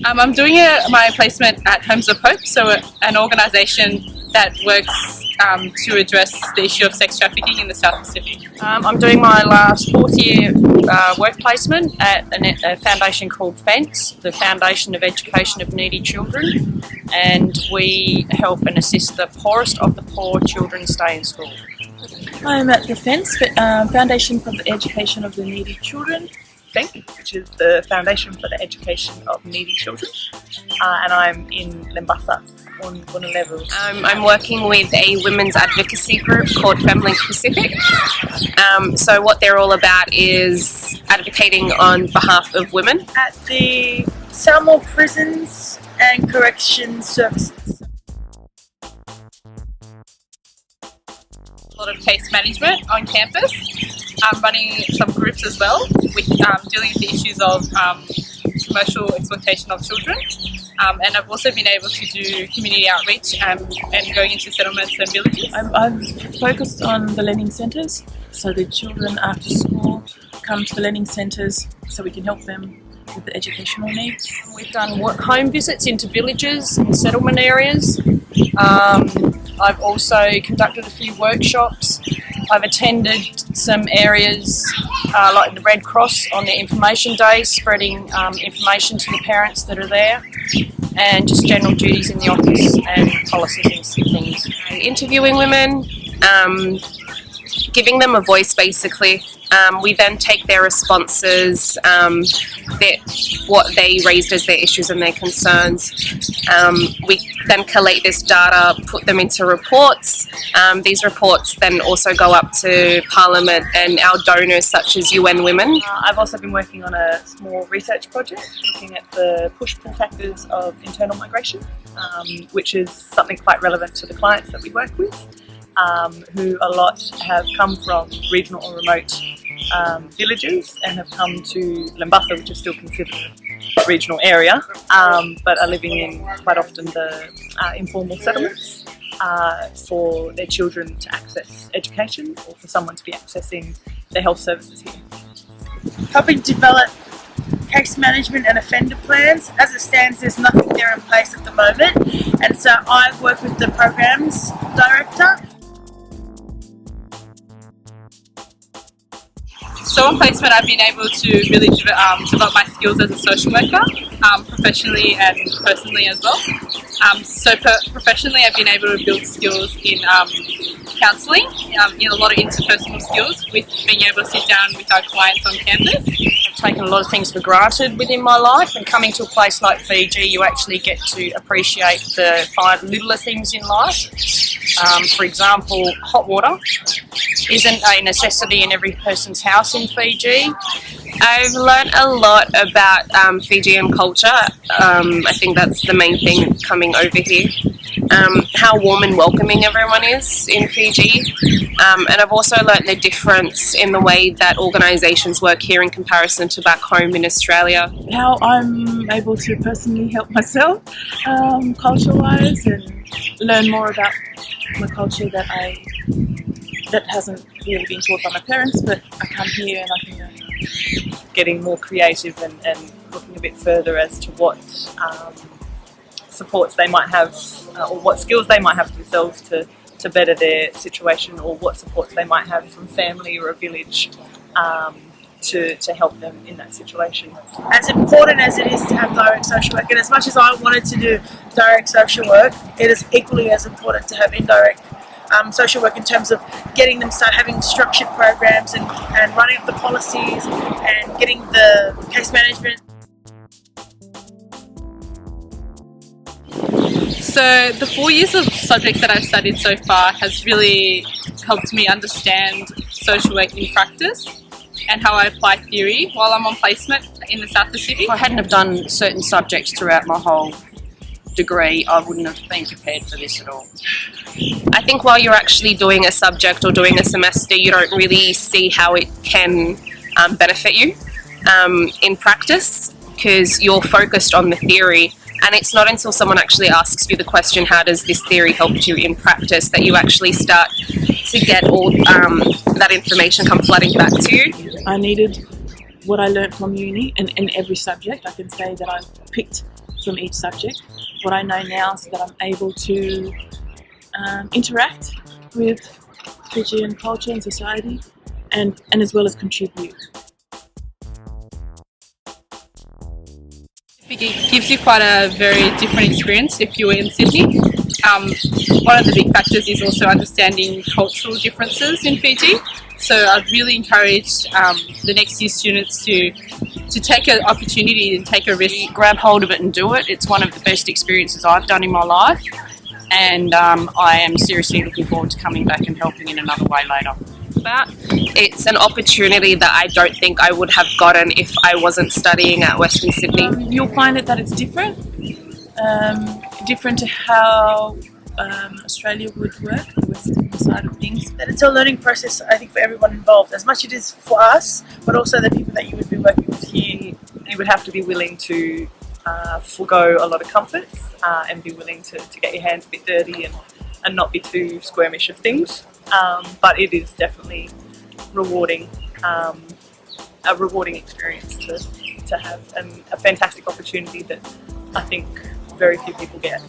I'm doing my placement at Homes of Hope, so an organisation that works to address the issue of sex trafficking in the South Pacific. I'm doing my last fourth year work placement at a foundation called FENCE, the Foundation of Education of Needy Children, and we help and assist the poorest of the poor children stay in school. I'm at the FENCE, Foundation for the Education of the Needy Children, which is the Foundation for the Education of Needy Children, and I'm in Lembasa on level. I'm working with a women's advocacy group called FemLink Pacific. So what they're all about is advocating on behalf of women. at the Samoa Prisons and Corrections Services. A lot of case management on campus. I'm running some groups as well with dealing with the issues of commercial exploitation of children. And I've also been able to do community outreach and going into settlements and villages. I've focused on the learning centres, so the children after school come to the learning centres so we can help them with the educational needs. We've done home visits into villages and settlement areas. I've also conducted a few workshops. I've attended some areas like the Red Cross on their information days, spreading information to the parents that are there, and just general duties in the office and policies and things. Interviewing women, giving them a voice basically. We then take their responses, what they raised as their issues and their concerns. We then collate this data, put them into reports. These reports then also go up to Parliament and our donors such as UN Women. I've also been working on a small research project looking at the push-pull factors of internal migration, which is something quite relevant to the clients that we work with, who a lot have come from regional or remote villages and have come to Lembasa, which is still considered a regional area, but are living in quite often the informal settlements for their children to access education or for someone to be accessing their health services here. Helping develop case management and offender plans. As it stands, there's nothing there in place at the moment, and so I work with the programs director. So on placement, I've been able to really develop my skills as a social worker, professionally and personally as well. Professionally, I've been able to build skills in counselling, in a lot of interpersonal skills with being able to sit down with our clients on campus. I've taken a lot of things for granted within my life, and coming to a place like Fiji, you actually get to appreciate the fine littler things in life. For example, hot water isn't a necessity in every person's house in Fiji. I've learned a lot about Fijian culture. I think that's the main thing coming over here. How warm and welcoming everyone is in Fiji. And I've also learnt the difference in the way that organisations work here in comparison to back home in Australia. How I'm able to personally help myself culture-wise and learn more about my culture that hasn't really been taught by my parents, but I come here and I can learn. Getting more creative and looking a bit further as to what supports they might have or what skills they might have themselves to better their situation, or what supports they might have from family or a village to help them in that situation. As important as it is to have direct social work, and as much as I wanted to do direct social work, it is equally as important to have indirect social work in terms of getting them start having structured programs and running up the policies and getting the case management. So the 4 years of subjects that I've studied so far has really helped me understand social work in practice and how I apply theory while I'm on placement in the South Pacific. If I hadn't have done certain subjects throughout my whole degree, I wouldn't have been prepared for this at all. I think while you're actually doing a subject or doing a semester, you don't really see how it can benefit you in practice, because you're focused on the theory. And it's not until someone actually asks you the question, how does this theory help you in practice, that you actually start to get all that information come flooding back to you. I needed what I learnt from uni, and in every subject I can say that I've picked from each subject. What I know now is that I'm able to interact with Fijian culture and society, and as well as contribute. It gives you quite a very different experience if you were in Sydney. One of the big factors is also understanding cultural differences in Fiji. So I'd really encourage the next year students to take an opportunity and take a risk. Grab hold of it and do it. It's one of the best experiences I've done in my life, and I am seriously looking forward to coming back and helping in another way later. It's an opportunity that I don't think I would have gotten if I wasn't studying at Western Sydney. You'll find that it's different, different to how Australia would work, the Western side of things. And it's a learning process, I think, for everyone involved, as much as it is for us, but also the people that you would be working with here. You would have to be willing to forego a lot of comforts and be willing to get your hands a bit dirty and not be too squirmish of things. But it is definitely rewarding, a rewarding experience to have, and a fantastic opportunity that I think very few people get.